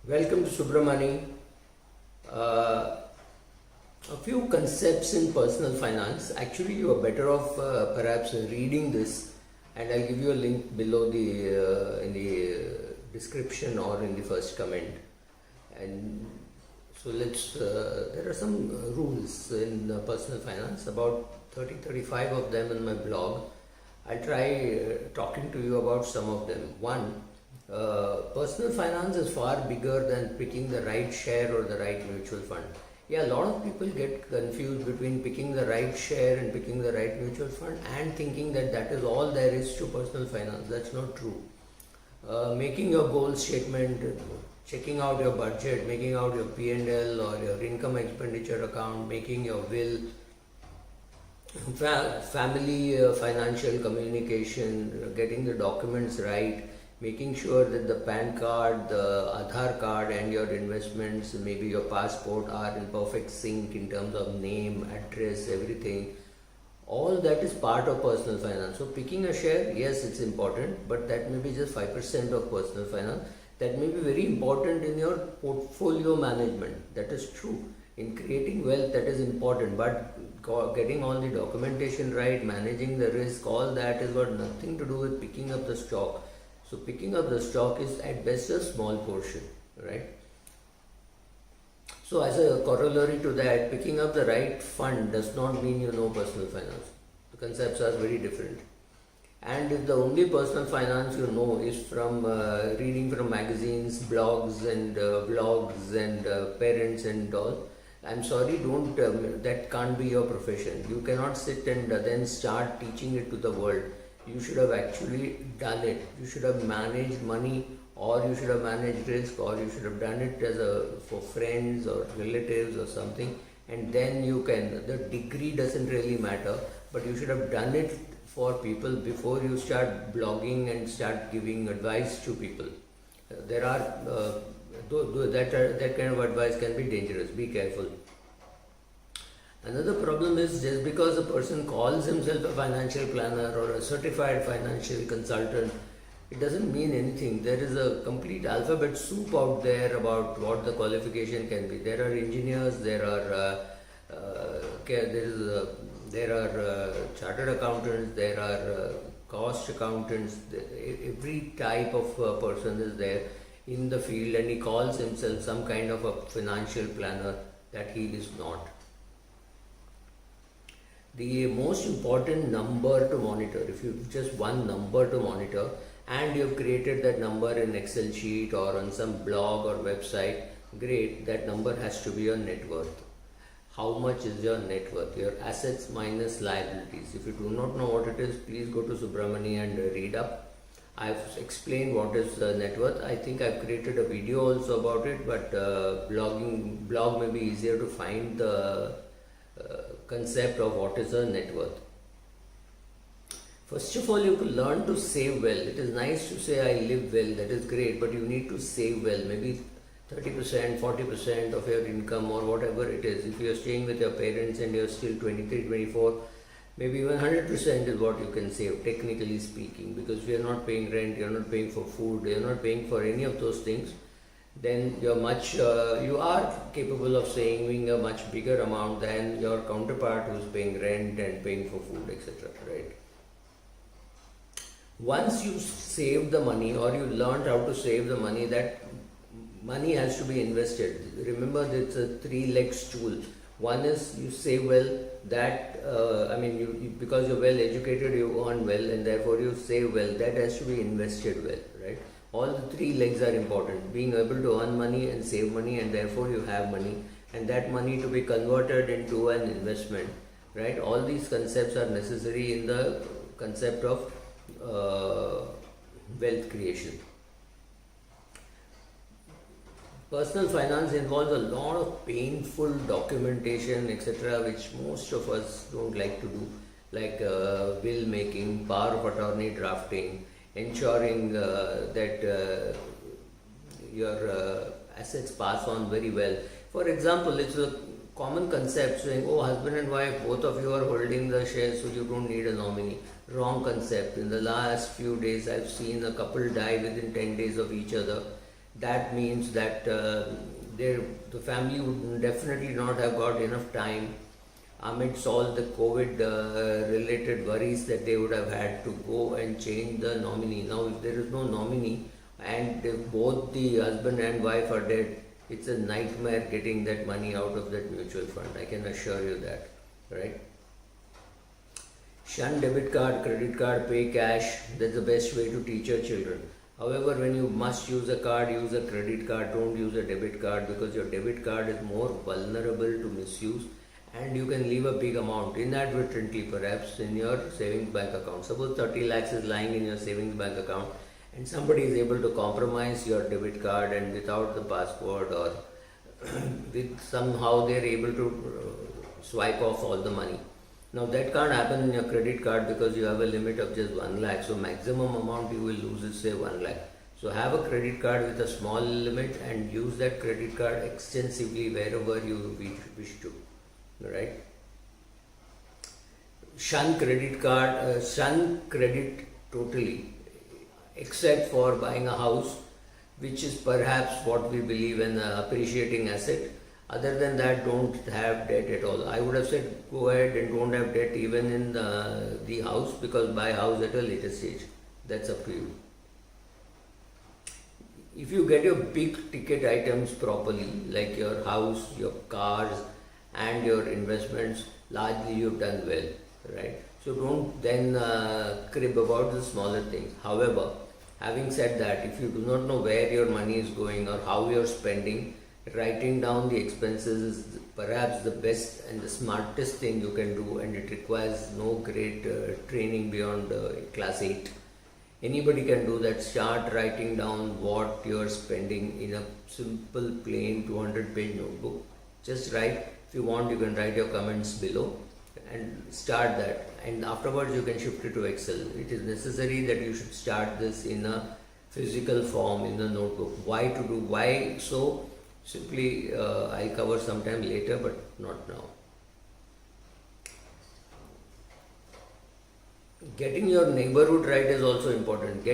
Welcome to Subramani. Uh, a few concepts in personal finance. Actually, you are better off perhaps reading this, and I'll give you a link below in the description or in the first comment. And so there are some rules in personal finance, about 35 of them in my blog. I'll try talking to you about some of them. One, personal finance is far bigger than picking the right share or the right mutual fund. Yeah, a lot of people get confused between picking the right share and picking the right mutual fund and thinking that that is all there is to personal finance. That's not true. Making your goal statement, checking out your budget, making out your P&L or your income expenditure account, making your will, family financial communication, getting the documents right, making sure that the PAN card, the Aadhaar card and your investments, maybe your passport are in perfect sync in terms of name, address, everything. All that is part of personal finance. So picking a share, yes, it's important, but that may be just 5% of personal finance. That may be very important in your portfolio management. That is true. In creating wealth, that is important, but getting all the documentation right, managing the risk, all that has got nothing to do with picking up the stock. So picking up the stock is at best a small portion, right? So as a corollary to that, picking up the right fund does not mean you know personal finance. The concepts are very different. And if the only personal finance you know is from reading from magazines, blogs and vlogs and parents and all, I'm sorry, don't. That can't be your profession. You cannot sit and then start teaching it to the world. You should have actually done it. You should have managed money, or you should have managed risk, or you should have done it for friends or relatives or something, and then you can. The degree doesn't really matter, but you should have done it for people before you start blogging and start giving advice to people. There are that kind of advice can be dangerous. Be careful. Another problem is just because a person calls himself a financial planner or a certified financial consultant, it doesn't mean anything. There is a complete alphabet soup out there about what the qualification can be. There are engineers, there are chartered accountants, there are cost accountants. Every type of person is there in the field, and he calls himself some kind of a financial planner that he is not. The most important number to monitor, if you just one number to monitor and you've created that number in Excel sheet or on some blog or website, great, that number has to be your net worth. How much is your net worth? Your assets minus liabilities. If you do not know what it is, please go to Subramani and read up. I've explained what is net worth. I think I've created a video also about it, but blog may be easier to find the concept of what is a net worth. First of all, you can learn to save well. It is nice to say I live well, that is great, but you need to save well. Maybe 30%, 40% of your income or whatever it is. If you are staying with your parents and you are still 23, 24, maybe even 100% is what you can save, technically speaking, because if you are not paying rent, you are not paying for food, you are not paying for any of those things, then you are capable of saving a much bigger amount than your counterpart who is paying rent and paying for food, etc. Right? Once you save the money or you learned how to save the money, that money has to be invested. Remember, it's a three-leg stool. One is you save well. Because you're well educated, you earn well, and therefore you save well. That has to be invested well, right? All the three legs are important. Being able to earn money and save money, and therefore you have money, and that money to be converted into an investment, right? All these concepts are necessary in the concept of wealth creation. Personal finance involves a lot of painful documentation, etc., which most of us don't like to do, like will making, power of attorney drafting, ensuring that your assets pass on very well. For example, it's a common concept saying, oh, husband and wife, both of you are holding the shares, so you don't need a nominee. Wrong concept. In the last few days, I've seen a couple die within 10 days of each other. That means that the family would definitely not have got enough time amidst all the COVID related worries that they would have had to go and change the nominee. Now, if there is no nominee and if both the husband and wife are dead, it's a nightmare getting that money out of that mutual fund. I can assure you that, right? Shun debit card, credit card, pay cash. That's the best way to teach your children. However, when you must use a card, use a credit card, don't use a debit card, because your debit card is more vulnerable to misuse and you can leave a big amount inadvertently perhaps in your savings bank account. Suppose 30 lakhs is lying in your savings bank account and somebody is able to compromise your debit card, and without the password or with somehow they are able to swipe off all the money. Now that can't happen in your credit card because you have a limit of just 1 lakh. So maximum amount you will lose is say 1 lakh. So have a credit card with a small limit and use that credit card extensively wherever you wish to. Right? Shun credit card, shun credit totally, except for buying a house, which is perhaps what we believe in appreciating asset. Other than that, don't have debt at all. I would have said go ahead and don't have debt even in the house, because buy a house at a later stage. That's up to you. If you get your big ticket items properly, like your house, your cars and your investments, largely you've done well, right? So don't then crib about the smaller things. However, having said that, if you do not know where your money is going or how you're spending, writing down the expenses is perhaps the best and the smartest thing you can do, and it requires no great training beyond class 8. Anybody can do that. Start writing down what you're spending in a simple plain 200-page notebook. Just write. If you want, you can write your comments below and start that, and afterwards you can shift it to Excel. It is necessary that you should start this in a physical form in the notebook. Why so? Simply I'll cover sometime later, but not now. Getting your neighborhood right is also important.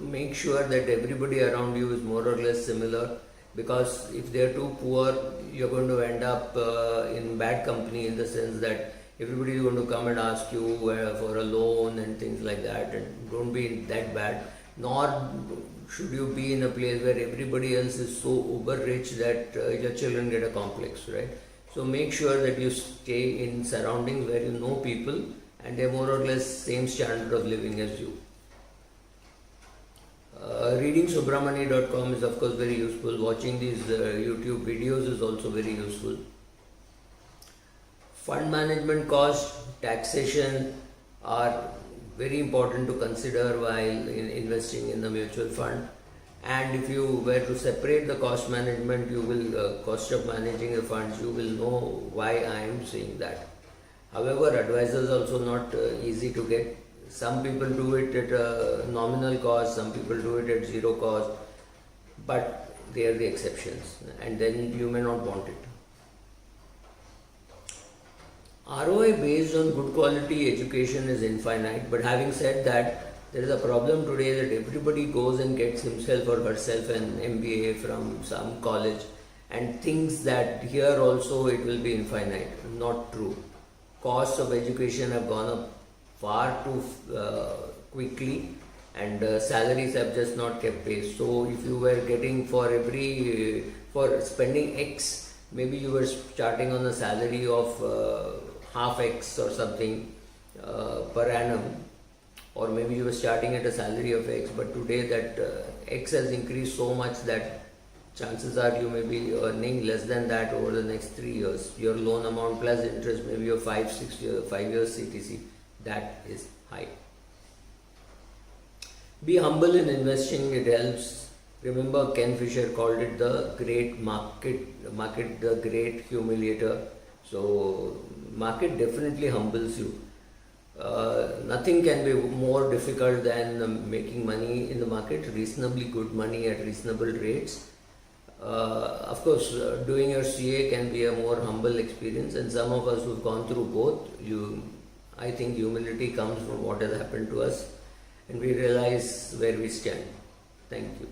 Make sure that everybody around you is more or less similar, because if they are too poor, you're going to end up in bad company, in the sense that everybody is going to come and ask you for a loan and things like that, and don't be that bad. Nor should you be in a place where everybody else is so uber rich that your children get a complex, right? So make sure that you stay in surroundings where you know people and they're more or less same standard of living as you. Reading subramani.com is of course very useful. Watching these YouTube videos is also very useful. Fund management cost, taxation are very important to consider while investing in the mutual fund. And if you were to separate the cost management, you will cost of managing the funds, you will know why I am saying that. However, advisors also not easy to get. Some people do it at a nominal cost, some people do it at zero cost, but they are the exceptions, and then you may not want it. ROI based on good quality education is infinite, but having said that, there is a problem today that everybody goes and gets himself or herself an MBA from some college and thinks that here also it will be infinite. Not true. Costs of education have gone up far too quickly, and salaries have just not kept pace. So if you were getting for spending X, maybe you were starting on a salary of half X or something per annum, or maybe you were starting at a salary of X, but today that X has increased so much that chances are you may be earning less than that over the next 3 years. Your loan amount plus interest, maybe your 5 years CTC, that is high. Be humble in investing, it helps. Remember, Ken Fisher called it the great market the great humiliator. So market definitely humbles you. Nothing can be more difficult than making money in the market, reasonably good money at reasonable rates. Of course, doing your CA can be a more humble experience, and some of us who've gone through both, I think humility comes from what has happened to us, and we realize where we stand. Thank you.